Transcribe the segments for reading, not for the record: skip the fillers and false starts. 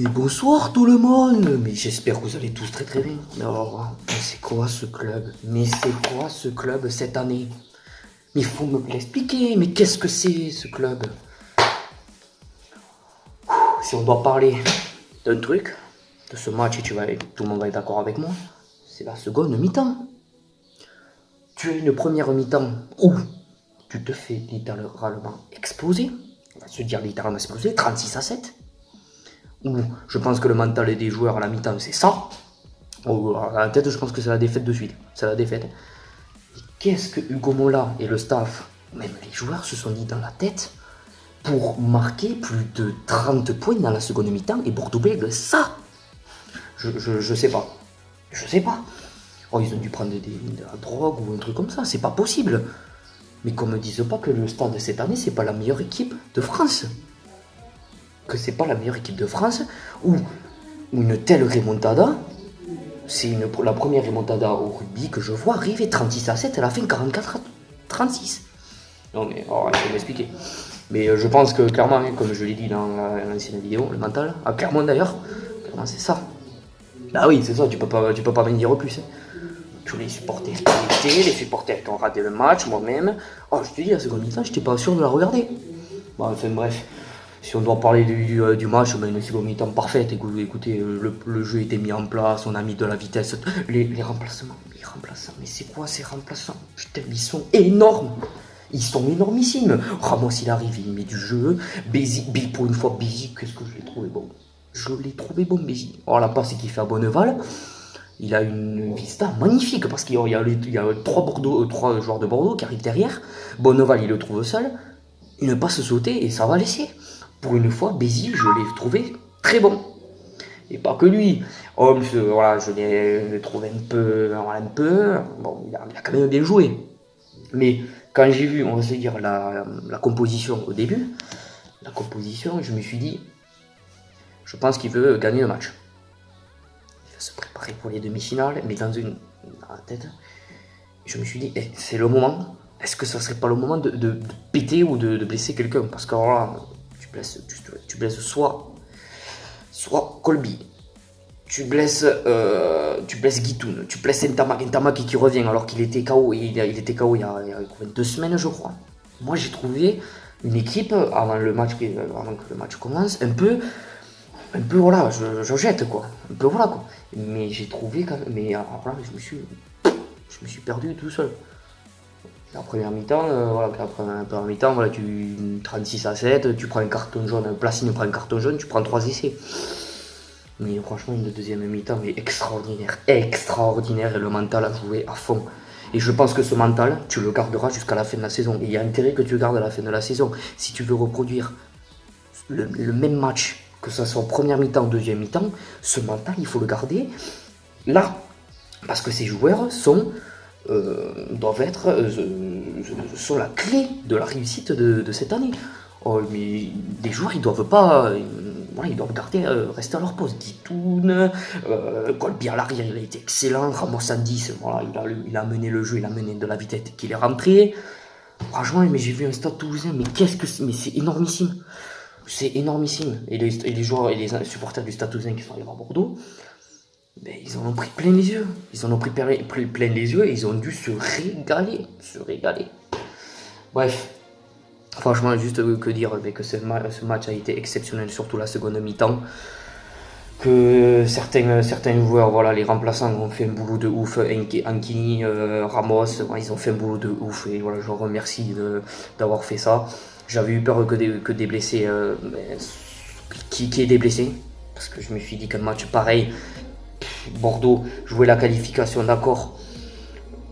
Mais bonsoir tout le monde. Mais j'espère que vous allez tous très très bien. Oh, mais c'est quoi ce club? Mais c'est quoi ce club cette année? Mais il faut me l'expliquer. Mais qu'est-ce que c'est ce club? Si on doit parler d'un truc, de ce match, et tout le monde va être d'accord avec moi, c'est la seconde mi-temps. Tu as une première mi-temps où tu te fais littéralement exploser. On va se dire littéralement exploser, 36-7. Où je pense que le mental des joueurs à la mi-temps, c'est ça. À la tête, je pense que c'est la défaite de suite. C'est la défaite. Et qu'est-ce que Hugo Mola et le staff, même les joueurs, se sont dit dans la tête pour marquer plus de 30 points dans la seconde mi-temps et pour doubler de ça? Je sais pas. Je sais pas. Oh, ils ont dû prendre de la drogue ou un truc comme ça. C'est pas possible. Mais qu'on me dise pas que le Stade cette année, c'est pas la meilleure équipe de France. Que c'est pas la meilleure équipe de France ou une telle remontada. C'est la première remontada au rugby que je vois arriver 36-7 à la fin 44-36. Non mais il faut m'expliquer. Mais je pense que clairement, hein, comme je l'ai dit dans l'ancienne vidéo, le mental, à Clermont d'ailleurs, clairement c'est ça. Ah oui, c'est ça, tu peux pas m'en dire plus. Hein. Tous les supporters qui étaient, les supporters qui ont raté le match, moi-même. Oh, je te dis, la seconde mi-temps, j'étais pas sûr de la regarder. Bon, enfin bref. Si on doit parler du match, ben, une seconde mi-temps parfaite. Écoutez, le jeu était mis en place, on a mis de la vitesse. Les remplacements, mais c'est quoi ces remplaçants? Putain, ils sont énormes. Ils sont énormissimes. Ramos, il arrive, il met du jeu. Bézi, pour une fois, Bézi, qu'est-ce que je l'ai trouvé bon. Je l'ai trouvé bon, Bézi. Oh, la passe qu'il fait à Bonneval. Il a une vista magnifique parce qu'il y a trois joueurs de Bordeaux qui arrivent derrière. Bonneval, il le trouve seul. Une passe sautée et ça va laisser. Pour une fois, Bézi, je l'ai trouvé très bon. Et pas que lui. Holmes, voilà, je l'ai trouvé un peu. Bon, il a quand même bien joué. Mais quand j'ai vu, on va se dire, la composition au début, je me suis dit, je pense qu'il veut gagner le match. Il va se préparer pour les demi-finales, mais dans la tête, je me suis dit, c'est le moment. Est-ce que ça serait pas le moment de péter ou de blesser quelqu'un? Parce que alors là, tu blesses soit Colby, tu blesses Guitoun, tu blesses Ntamak qui revient alors qu'il était KO, il était KO il y a 2 semaines je crois. Moi j'ai trouvé une équipe avant que le match commence un peu voilà, je jette quoi, un peu voilà quoi. Mais j'ai trouvé quand même, mais alors là je me suis perdu tout seul. La première mi-temps, voilà, tu 36-7, tu prends un carton jaune, Placine prend un carton jaune, tu prends 3 essais. Mais franchement, une deuxième mi-temps, mais extraordinaire, et le mental a joué à fond. Et je pense que ce mental, tu le garderas jusqu'à la fin de la saison. Et il y a intérêt que tu le gardes à la fin de la saison. Si tu veux reproduire le même match, que ce soit en première mi-temps, deuxième mi-temps, ce mental, il faut le garder là. Parce que ces joueurs sont la clé de la réussite de cette année. Oh, mais les joueurs, ils doivent pas, ils doivent rester à leur poste. Guitoun, Colby à l'arrière, il a été excellent. Ramos en 10, voilà, il a mené le jeu, il a mené de la vitesse qu'il est rentré. Franchement, mais j'ai vu un Stade Toulousain, mais c'est énormissime. C'est énormissime. Et les joueurs et les supporters du Stade Toulousain qui sont allés voir Bordeaux, ben, ils en ont pris plein les yeux. Ils en ont pris plein les yeux et ils ont dû se régaler. Bref. Franchement, juste que dire que ce match a été exceptionnel, surtout la seconde mi-temps. Que certains joueurs, voilà, les remplaçants ont fait un boulot de ouf. Ankini, Ramos, ils ont fait un boulot de ouf. Et voilà, je leur remercie d'avoir fait ça. J'avais eu peur que des blessés, qui est des blessés. Parce que je me suis dit qu'un match pareil, Bordeaux jouait la qualification, d'accord.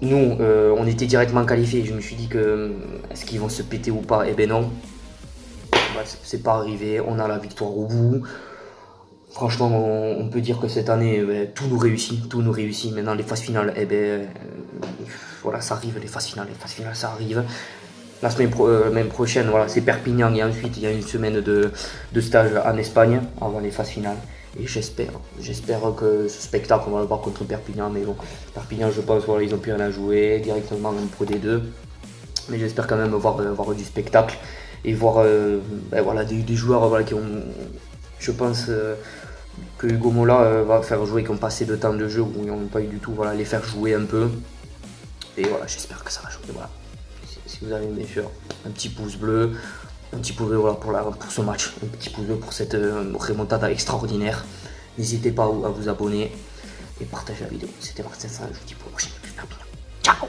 Nous, on était directement qualifiés. Je me suis dit que est-ce qu'ils vont se péter ou pas? Eh ben non. Bah, c'est pas arrivé. On a la victoire au bout. Franchement, on peut dire que cette année, tout nous réussit. Maintenant, les phases finales, voilà, ça arrive. Les phases finales, ça arrive. La semaine prochaine, voilà, c'est Perpignan et ensuite il y a une semaine de stage en Espagne avant les phases finales. Et j'espère que ce spectacle, on va le voir contre Perpignan. Mais bon, Perpignan, je pense, voilà, ils n'ont plus rien à jouer directement en Pro D2. Mais j'espère quand même voir du spectacle et voir voilà, des joueurs voilà, qui ont, je pense, que Hugo Mola va faire jouer, qui ont passé de temps de jeu où ils n'ont pas eu du tout, voilà, les faire jouer un peu. Et voilà, j'espère que ça va jouer. Voilà. Si vous avez bien sûr un petit pouce bleu, un petit pouce bleu voilà, pour ce match, un petit pouce bleu pour cette remontada extraordinaire. N'hésitez pas à vous abonner et partager la vidéo. C'était Martin, je vous dis pour la prochaine. Ciao.